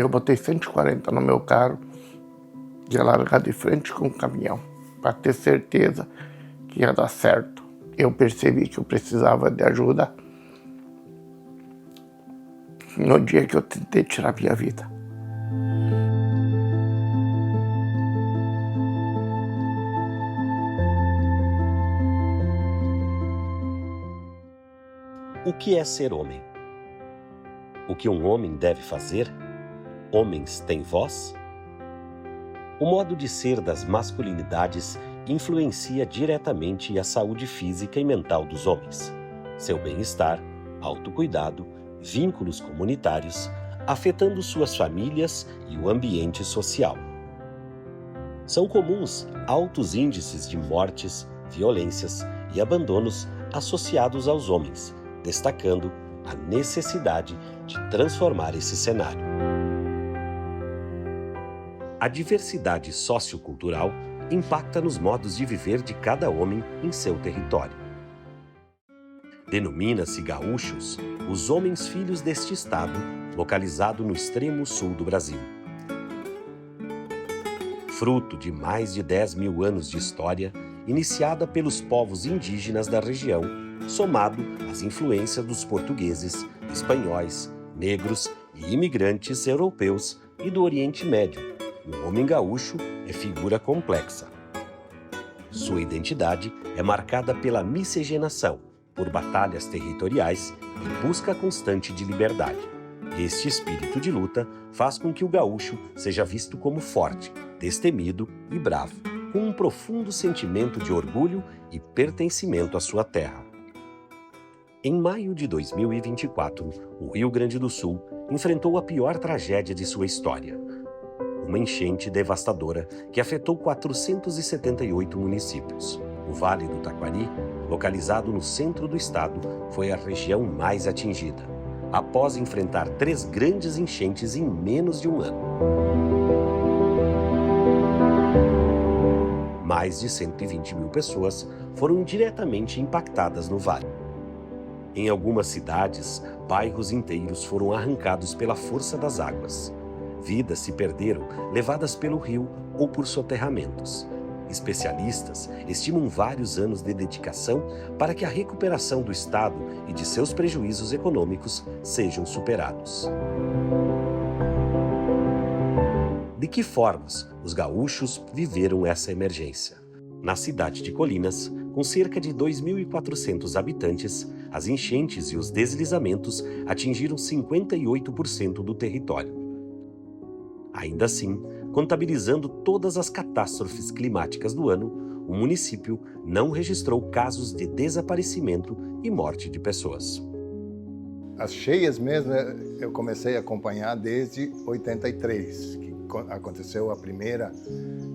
Eu botei 140 no meu carro, ia largar de frente com o caminhão, para ter certeza que ia dar certo. Eu percebi que eu precisava de ajuda no dia que eu tentei tirar minha vida. O que é ser homem? O que um homem deve fazer? Homens têm voz? O modo de ser das masculinidades influencia diretamente a saúde física e mental dos homens, seu bem-estar, autocuidado, vínculos comunitários, afetando suas famílias e o ambiente social. São comuns altos índices de mortes, violências e abandonos associados aos homens, destacando a necessidade de transformar esse cenário. A diversidade sociocultural impacta nos modos de viver de cada homem em seu território. Denomina-se gaúchos os homens filhos deste estado, localizado no extremo sul do Brasil. Fruto de mais de 10 mil anos de história, iniciada pelos povos indígenas da região, somado às influências dos portugueses, espanhóis, negros e imigrantes europeus e do Oriente Médio, o homem gaúcho é figura complexa. Sua identidade é marcada pela miscigenação, por batalhas territoriais e busca constante de liberdade. Este espírito de luta faz com que o gaúcho seja visto como forte, destemido e bravo, com um profundo sentimento de orgulho e pertencimento à sua terra. Em maio de 2024, o Rio Grande do Sul enfrentou a pior tragédia de sua história. Uma enchente devastadora que afetou 478 municípios. O Vale do Taquari, localizado no centro do estado, foi a região mais atingida, após enfrentar 3 grandes enchentes em menos de um ano. Mais de 120 mil pessoas foram diretamente impactadas no vale. Em algumas cidades, bairros inteiros foram arrancados pela força das águas. Vidas se perderam, levadas pelo rio ou por soterramentos. Especialistas estimam vários anos de dedicação para que a recuperação do estado e de seus prejuízos econômicos sejam superados. De que formas os gaúchos viveram essa emergência? Na cidade de Colinas, com cerca de 2.400 habitantes, as enchentes e os deslizamentos atingiram 58% do território. Ainda assim, contabilizando todas as catástrofes climáticas do ano, o município não registrou casos de desaparecimento e morte de pessoas. As cheias mesmo, eu comecei a acompanhar desde 83, que aconteceu a primeira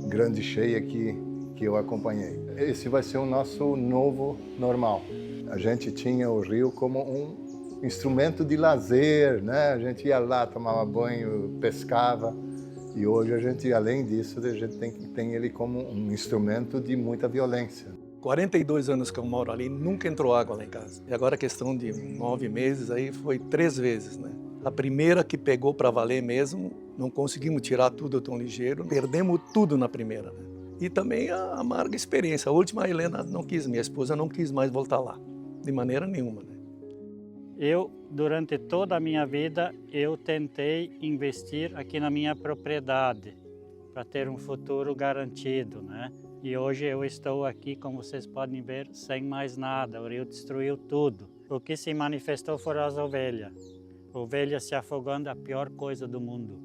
grande cheia que eu acompanhei. Esse vai ser o nosso novo normal. A gente tinha o rio como um instrumento de lazer, né? A gente ia lá, tomava banho, pescava. E hoje a gente, além disso, a gente tem ele como um instrumento de muita violência. 42 anos que eu moro ali, nunca entrou água lá em casa. E agora a questão de 9 meses, aí foi 3 vezes, né? A primeira que pegou para valer mesmo, não conseguimos tirar tudo tão ligeiro, perdemos tudo na primeira, né? E também a amarga experiência. A última, a Helena não quis, minha esposa não quis mais voltar lá, de maneira nenhuma, né? Eu, durante toda a minha vida, eu tentei investir aqui na minha propriedade para ter um futuro garantido, né? E hoje eu estou aqui, como vocês podem ver, sem mais nada. O rio destruiu tudo. O que se manifestou foram as ovelhas. Ovelhas se afogando é a pior coisa do mundo.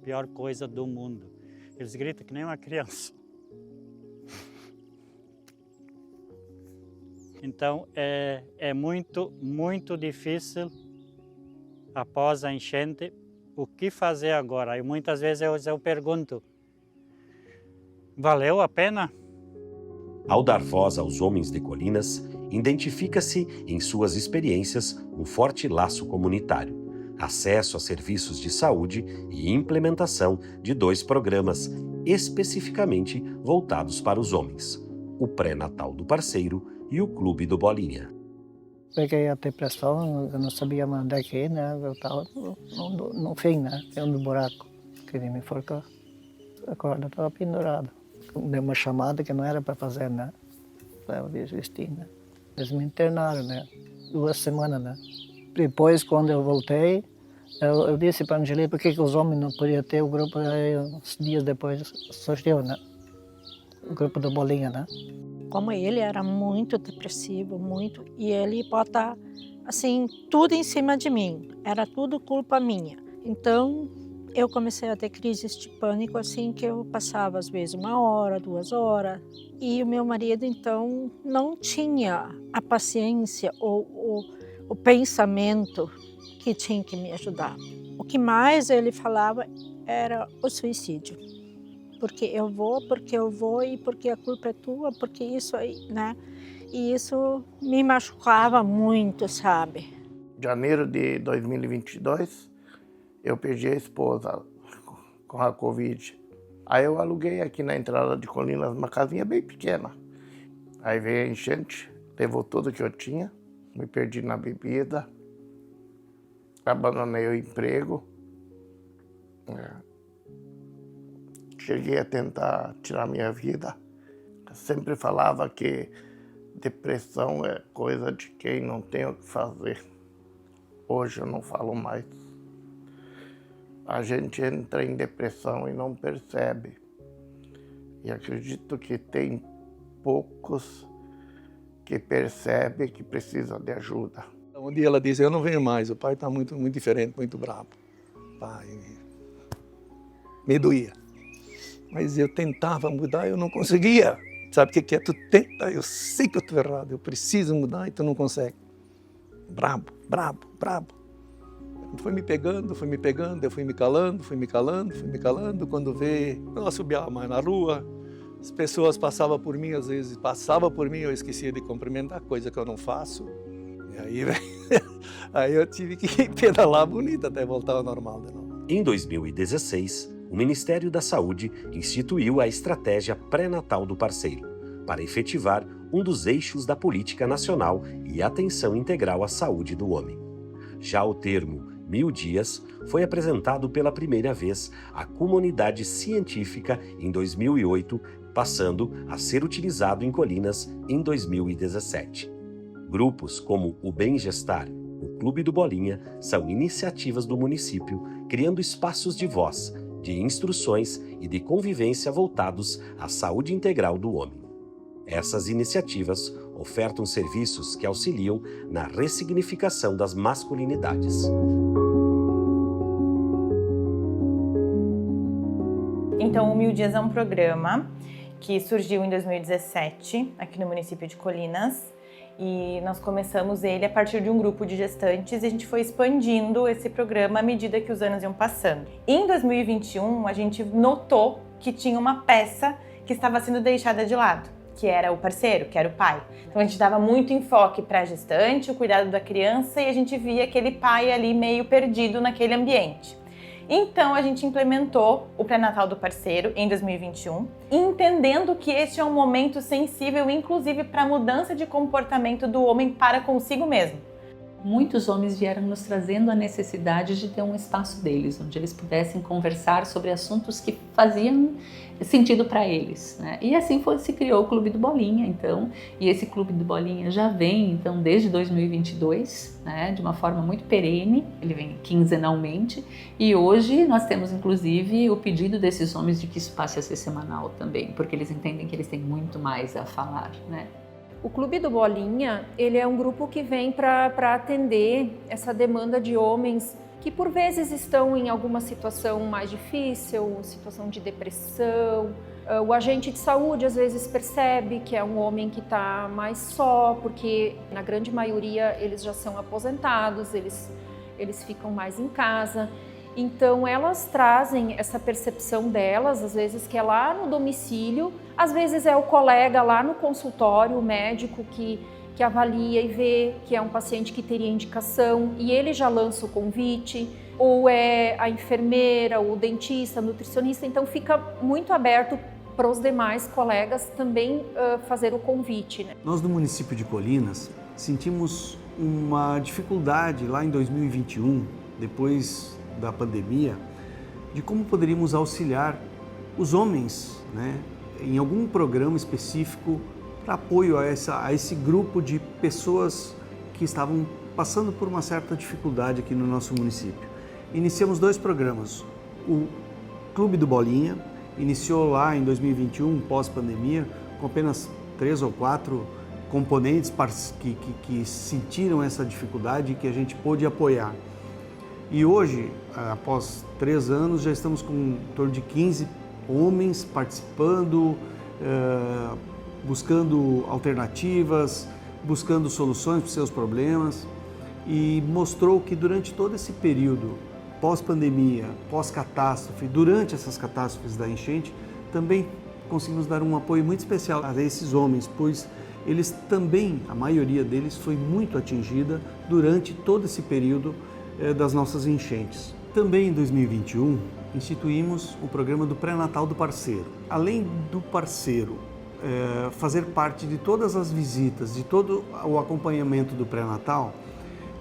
Pior coisa do mundo. Eles gritam que nem uma criança. Então, é muito difícil, após a enchente, o que fazer agora? E muitas vezes eu pergunto, valeu a pena? Ao dar voz aos homens de Colinas, identifica-se em suas experiências um forte laço comunitário, acesso a serviços de saúde e implementação de 2 programas especificamente voltados para os homens, o Pré-Natal do Parceiro e o Clube do Bolinha. peguei a depressão, eu não sabia mais onde é que ir, né? Eu estava no fim, né? No buraco. Queria me enforcar. A corda estava pendurada. Deu uma chamada que não era para fazer, né? Eu desisti, né? Eles me internaram, né? 2 semanas, né? Depois, quando eu voltei, eu disse para a Angeli por que os homens não podiam ter o grupo. Aí, uns dias depois surgiu, né? O grupo do Bolinha, né? Como ele era muito depressivo, muito, e ele bota, assim, tudo em cima de mim. Era tudo culpa minha. Então, eu comecei a ter crises de pânico, assim, que eu passava, às vezes, 1 hora, 2 horas. E o meu marido, então, não tinha a paciência ou o pensamento que tinha que me ajudar. O que mais ele falava era o suicídio. Porque eu vou e porque a culpa é tua, porque isso aí, né? E isso me machucava muito, sabe? Em janeiro de 2022, eu perdi a esposa com a Covid. Aí eu aluguei aqui na entrada de Colinas uma casinha bem pequena. Aí veio a enchente, levou tudo que eu tinha, me perdi na bebida, abandonei o emprego. Cheguei a tentar tirar minha vida. Eu sempre falava que depressão é coisa de quem não tem o que fazer. Hoje eu não falo mais. A gente entra em depressão e não percebe. E acredito que tem poucos que percebem que precisa de ajuda. Um dia ela disse, eu não venho mais, o pai está muito diferente, muito bravo. Pai, me doía. Mas eu tentava mudar, eu não conseguia. Sabe o que é? Tu tenta, eu sei que eu estou errado, eu preciso mudar e tu não consegue. Brabo. Foi me pegando, eu fui me calando. Quando vê, eu não subia mais na rua, as pessoas passavam por mim, às vezes eu esquecia de cumprimentar, coisa que eu não faço. E aí eu tive que pedalar bonito até voltar ao normal de novo. Em 2016, o Ministério da Saúde instituiu a Estratégia Pré-Natal do Parceiro, para efetivar um dos eixos da política nacional e atenção integral à saúde do homem. Já o termo 1000 dias foi apresentado pela primeira vez à comunidade científica em 2008, passando a ser utilizado em Colinas em 2017. Grupos como o Bem-Gestar, o Clube do Bolinha, são iniciativas do município, criando espaços de voz, de instruções e de convivência voltados à saúde integral do homem. Essas iniciativas ofertam serviços que auxiliam na ressignificação das masculinidades. Então, o 1000 Dias é um programa que surgiu em 2017, aqui no município de Colinas, e nós começamos ele a partir de um grupo de gestantes e a gente foi expandindo esse programa à medida que os anos iam passando. Em 2021, a gente notou que tinha uma peça que estava sendo deixada de lado, que era o parceiro, que era o pai. Então a gente dava muito enfoque para a gestante, o cuidado da criança, e a gente via aquele pai ali meio perdido naquele ambiente. Então a gente implementou o pré-natal do parceiro em 2021, entendendo que este é um momento sensível, inclusive para a mudança de comportamento do homem para consigo mesmo. Muitos homens vieram nos trazendo a necessidade de ter um espaço deles, onde eles pudessem conversar sobre assuntos que faziam sentido para eles, né? E assim se criou o Clube do Bolinha, então, e esse Clube do Bolinha já vem, então, desde 2022, né, de uma forma muito perene, ele vem quinzenalmente, e hoje nós temos, inclusive, o pedido desses homens de que isso passe a ser semanal também, porque eles entendem que eles têm muito mais a falar, né? O Clube do Bolinha, ele é um grupo que vem para atender essa demanda de homens que por vezes estão em alguma situação mais difícil, situação de depressão. O agente de saúde às vezes percebe que é um homem que está mais só, porque na grande maioria eles já são aposentados, eles ficam mais em casa. Então elas trazem essa percepção delas, às vezes que é lá no domicílio, às vezes é o colega lá no consultório, o médico que avalia e vê que é um paciente que teria indicação e ele já lança o convite, ou é a enfermeira, o dentista, o nutricionista, então fica muito aberto para os demais colegas também fazer o convite, né? Nós do município de Colinas sentimos uma dificuldade lá em 2021, depois da pandemia, de como poderíamos auxiliar os homens, né, em algum programa específico para apoio a esse grupo de pessoas que estavam passando por uma certa dificuldade aqui no nosso município. Iniciamos 2 programas. O Clube do Bolinha iniciou lá em 2021, pós-pandemia, com apenas 3 ou 4 componentes que sentiram essa dificuldade e que a gente pôde apoiar. E hoje, após 3 anos, já estamos com em torno de 15 homens participando, buscando alternativas, buscando soluções para os seus problemas, e mostrou que durante todo esse período, pós-pandemia, pós-catástrofe, durante essas catástrofes da enchente, também conseguimos dar um apoio muito especial a esses homens, pois eles também, a maioria deles, foi muito atingida durante todo esse período das nossas enchentes. Também em 2021, instituímos o programa do pré-natal do parceiro. Além do parceiro fazer parte de todas as visitas, de todo o acompanhamento do pré-natal,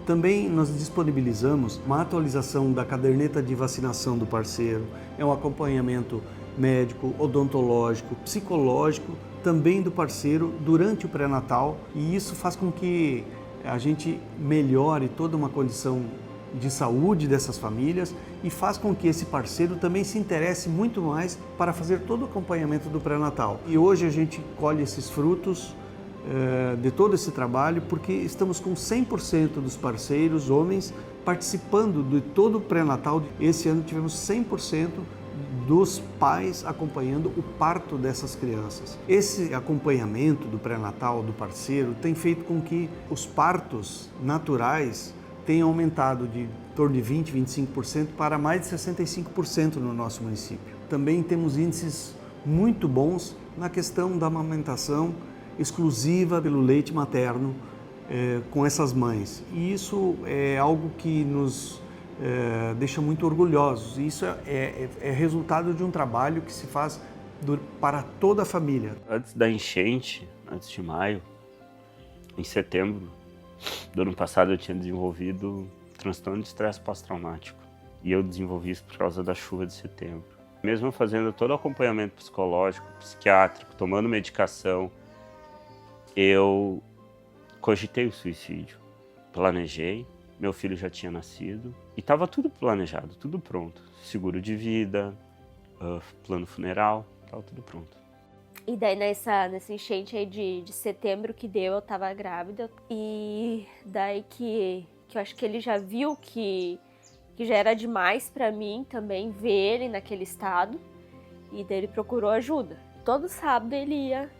também nós disponibilizamos uma atualização da caderneta de vacinação do parceiro, é um acompanhamento médico, odontológico, psicológico, também do parceiro durante o pré-natal, e isso faz com que a gente melhore toda uma condição de saúde dessas famílias e faz com que esse parceiro também se interesse muito mais para fazer todo o acompanhamento do pré-natal. E hoje a gente colhe esses frutos de todo esse trabalho, porque estamos com 100% dos parceiros, homens, participando de todo o pré-natal. Esse ano tivemos 100% dos pais acompanhando o parto dessas crianças. Esse acompanhamento do pré-natal do parceiro tem feito com que os partos naturais tenham aumentado de em torno de 20%, 25% para mais de 65% no nosso município. Também temos índices muito bons na questão da amamentação exclusiva pelo leite materno com essas mães. E isso é algo que nos deixa muito orgulhosos. Isso é resultado de um trabalho que se faz para toda a família. Antes da enchente, antes de maio, em setembro do ano passado, eu tinha desenvolvido transtorno de estresse pós-traumático. E eu desenvolvi isso por causa da chuva de setembro. Mesmo fazendo todo o acompanhamento psicológico, psiquiátrico, tomando medicação, eu cogitei o suicídio. Planejei, meu filho já tinha nascido e estava tudo planejado, tudo pronto. Seguro de vida, plano funeral, estava tudo pronto. E daí nessa enchente aí de setembro que deu, eu estava grávida. E daí que eu acho que ele já viu que já era demais para mim também ver ele naquele estado. E daí ele procurou ajuda. Todo sábado ele ia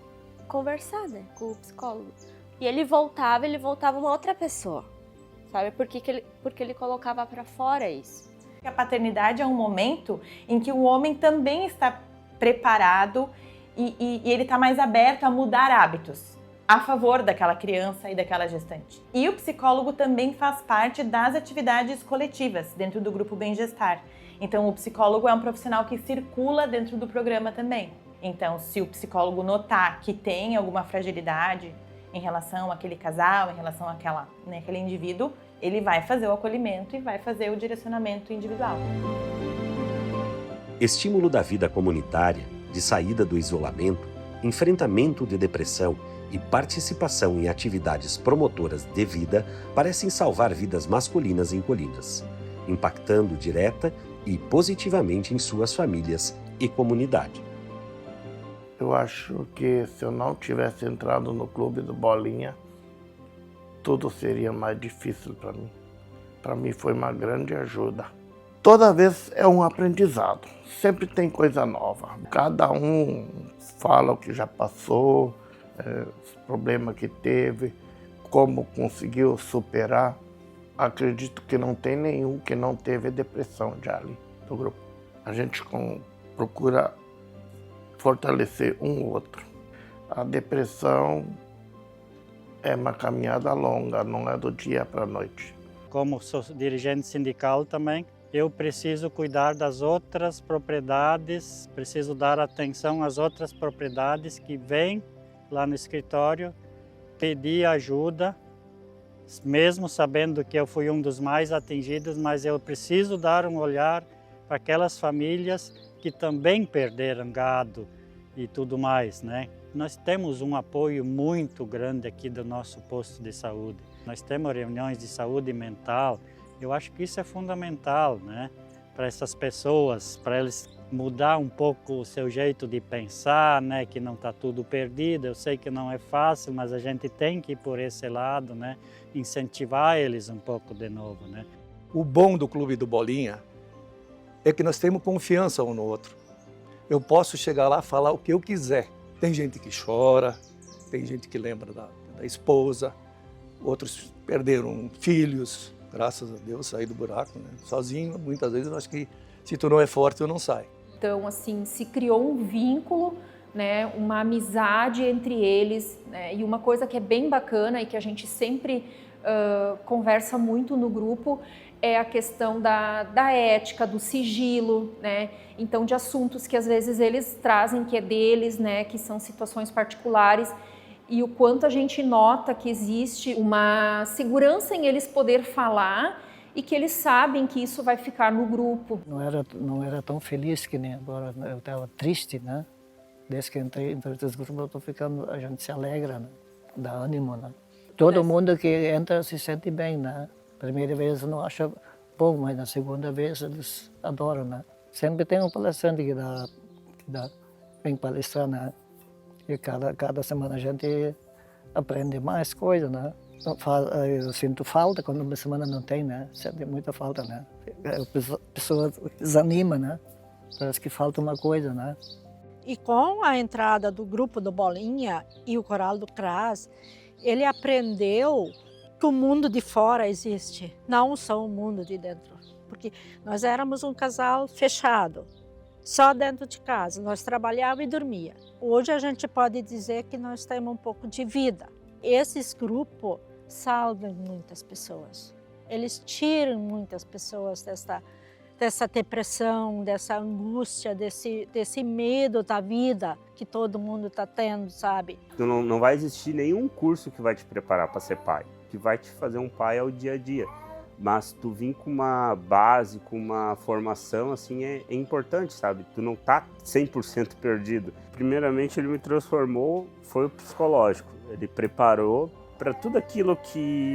conversar, né, com o psicólogo. E ele voltava uma outra pessoa, sabe? Porque ele colocava para fora isso. A paternidade é um momento em que o homem também está preparado e ele está mais aberto a mudar hábitos a favor daquela criança e daquela gestante. E o psicólogo também faz parte das atividades coletivas dentro do grupo Bem-Gestar. Então o psicólogo é um profissional que circula dentro do programa também. Então, se o psicólogo notar que tem alguma fragilidade em relação àquele casal, em relação àquele indivíduo, ele vai fazer o acolhimento e vai fazer o direcionamento individual. Estímulo da vida comunitária, de saída do isolamento, enfrentamento de depressão e participação em atividades promotoras de vida parecem salvar vidas masculinas em Colinas, impactando direta e positivamente em suas famílias e comunidade. Eu acho que se eu não tivesse entrado no Clube do Bolinha, tudo seria mais difícil para mim. Para mim foi uma grande ajuda. Toda vez é um aprendizado, sempre tem coisa nova. Cada um fala o que já passou, os problemas que teve, como conseguiu superar. Acredito que não tem nenhum que não teve depressão já ali do grupo. A gente procura fortalecer um outro. A depressão é uma caminhada longa, não é do dia para a noite. Como sou dirigente sindical também, eu preciso cuidar das outras propriedades, preciso dar atenção às outras propriedades que vêm lá no escritório pedir ajuda mesmo sabendo que eu fui um dos mais atingidos, mas eu preciso dar um olhar para aquelas famílias que também perderam gado e tudo mais, né? Nós temos um apoio muito grande aqui do nosso posto de saúde. Nós temos reuniões de saúde mental. Eu acho que isso é fundamental, né? Para essas pessoas, para eles mudar um pouco o seu jeito de pensar, né? Que não está tudo perdido. Eu sei que não é fácil, mas a gente tem que ir por esse lado, né? Incentivar eles um pouco de novo, né? O bom do Clube do Bolinha é que nós temos confiança um no outro. Eu posso chegar lá e falar o que eu quiser. Tem gente que chora, tem gente que lembra da esposa, outros perderam filhos, graças a Deus, saí do buraco, né? Sozinho, muitas vezes eu acho que se tu não é forte, tu não sai. Então, assim, se criou um vínculo, né, uma amizade entre eles, né, e uma coisa que é bem bacana e que a gente sempre conversa muito no grupo é a questão da ética, do sigilo, né? Então, de assuntos que às vezes eles trazem que é deles, né, que são situações particulares, e o quanto a gente nota que existe uma segurança em eles poder falar e que eles sabem que isso vai ficar no grupo. Não era tão feliz que nem agora, eu estava triste, né? Desde que entrei nesse grupo, eu tô ficando, a gente se alegra, né? Dá ânimo, né? Todo mundo que entra se sente bem, né? Primeira vez não acha bom, mas na segunda vez eles adoram, né? Sempre tem um palestrante que vem palestrar, né? E cada semana a gente aprende mais coisas, né? Eu sinto falta quando uma semana não tem, né? Sente muita falta, né? A pessoa desanima, né? Parece que falta uma coisa, né? E com a entrada do grupo do Bolinha e o coral do CRAS, ele aprendeu que o mundo de fora existe, não só o mundo de dentro. Porque nós éramos um casal fechado, só dentro de casa, nós trabalhávamos e dormia. Hoje a gente pode dizer que nós temos um pouco de vida. Esses grupos salvam muitas pessoas. Eles tiram muitas pessoas dessa depressão, dessa angústia, desse medo da vida que todo mundo está tendo, sabe? Não vai existir nenhum curso que vai te preparar para ser pai. O que vai te fazer um pai é o dia a dia. Mas tu vir com uma base, com uma formação, assim, é importante, sabe? Tu não tá 100% perdido. Primeiramente, ele me transformou, foi o psicológico. Ele preparou para tudo aquilo que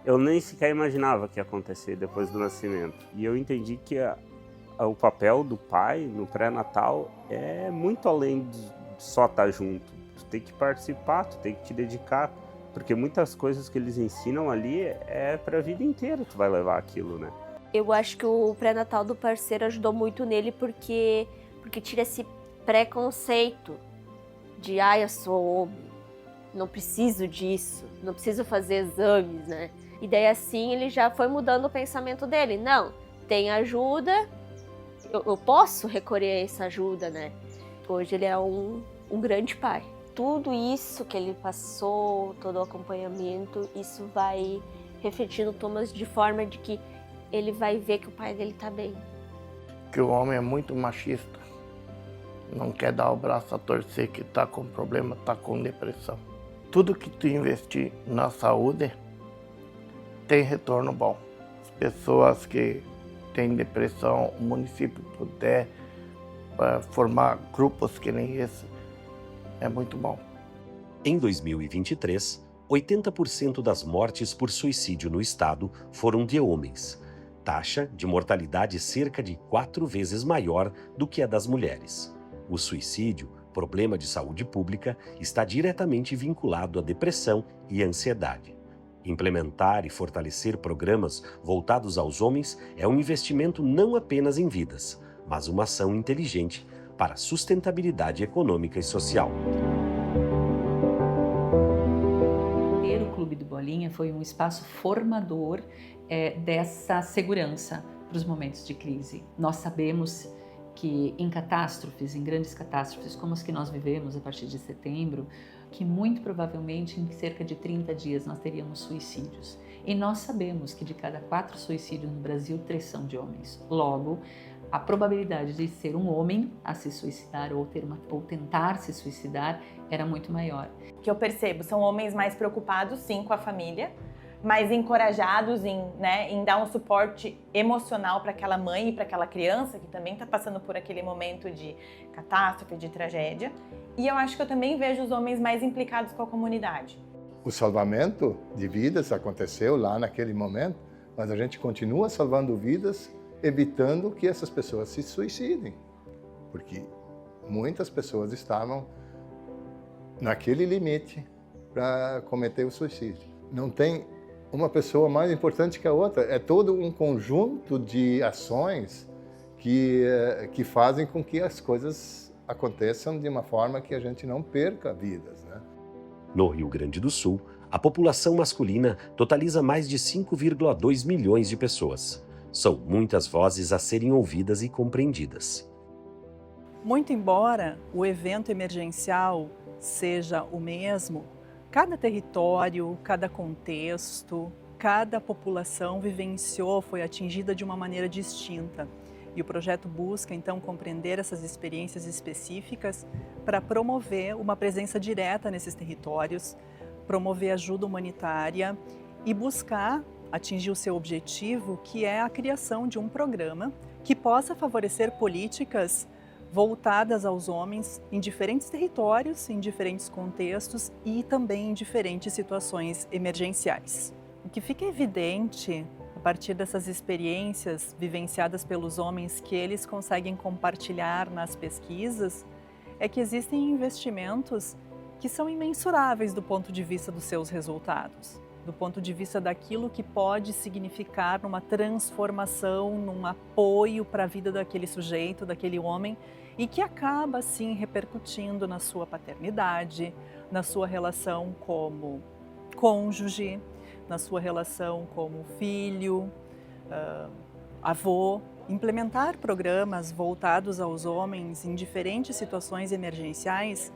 eu nem sequer imaginava que ia acontecer depois do nascimento. E eu entendi que o papel do pai no pré-natal é muito além de só estar junto. Tu tem que participar, tu tem que te dedicar, porque muitas coisas que eles ensinam ali é para a vida inteira tu vai levar aquilo, né? Eu acho que o pré-natal do parceiro ajudou muito nele porque tira esse preconceito de eu sou homem, não preciso disso, não preciso fazer exames, né? E daí assim ele já foi mudando o pensamento dele. Não, tem ajuda, eu posso recorrer a essa ajuda, né? Hoje ele é um grande pai. Tudo isso que ele passou, todo o acompanhamento, isso vai refletir no Thomas de forma de que ele vai ver que o pai dele tá bem. Que o homem é muito machista. Não quer dar o braço a torcer que tá com problema, tá com depressão. Tudo que tu investir na saúde tem retorno bom. As pessoas que têm depressão, o município puder formar grupos que nem esse, é muito bom. Em 2023, 80% das mortes por suicídio no estado foram de homens. Taxa de mortalidade cerca de 4 vezes maior do que a das mulheres. O suicídio, problema de saúde pública, está diretamente vinculado à depressão e à ansiedade. Implementar e fortalecer programas voltados aos homens é um investimento não apenas em vidas, mas uma ação inteligente para a sustentabilidade econômica e social. O Clube do Bolinha foi um espaço formador dessa segurança para os momentos de crise. Nós sabemos que em catástrofes, em grandes catástrofes como as que nós vivemos a partir de setembro, que muito provavelmente em cerca de 30 dias nós teríamos suicídios. E nós sabemos que de cada 4 suicídios no Brasil, 3 são de homens. Logo, a probabilidade de ser um homem a se suicidar ou tentar se suicidar era muito maior. O que eu percebo são homens mais preocupados, sim, com a família, mais encorajados em dar um suporte emocional para aquela mãe e para aquela criança que também está passando por aquele momento de catástrofe, de tragédia. E eu acho que eu também vejo os homens mais implicados com a comunidade. O salvamento de vidas aconteceu lá naquele momento, mas a gente continua salvando vidas, evitando que essas pessoas se suicidem, porque muitas pessoas estavam naquele limite para cometer o suicídio. Não tem uma pessoa mais importante que a outra, é todo um conjunto de ações que fazem com que as coisas aconteçam de uma forma que a gente não perca vidas, né? No Rio Grande do Sul, a população masculina totaliza mais de 5,2 milhões de pessoas. São muitas vozes a serem ouvidas e compreendidas. Muito embora o evento emergencial seja o mesmo, cada território, cada contexto, cada população vivenciou, foi atingida de uma maneira distinta. E o projeto busca, então, compreender essas experiências específicas para promover uma presença direta nesses territórios, promover ajuda humanitária e buscar atingir o seu objetivo, que é a criação de um programa que possa favorecer políticas voltadas aos homens em diferentes territórios, em diferentes contextos e também em diferentes situações emergenciais. O que fica evidente a partir dessas experiências vivenciadas pelos homens que eles conseguem compartilhar nas pesquisas é que existem investimentos que são imensuráveis do ponto de vista dos seus resultados, do ponto de vista daquilo que pode significar numa transformação, num apoio para a vida daquele sujeito, daquele homem, e que acaba, assim, repercutindo na sua paternidade, na sua relação como cônjuge, na sua relação como filho, avô. Implementar programas voltados aos homens em diferentes situações emergenciais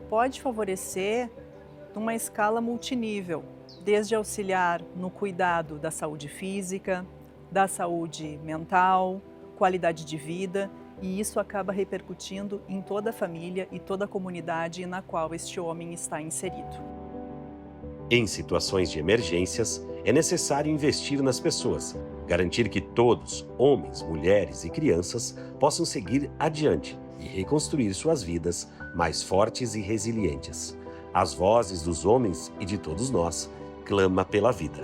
pode favorecer numa escala multinível, desde auxiliar no cuidado da saúde física, da saúde mental, qualidade de vida, e isso acaba repercutindo em toda a família e toda a comunidade na qual este homem está inserido. Em situações de emergências, é necessário investir nas pessoas, garantir que todos, homens, mulheres e crianças, possam seguir adiante e reconstruir suas vidas mais fortes e resilientes. As vozes dos homens e de todos nós clamam pela vida.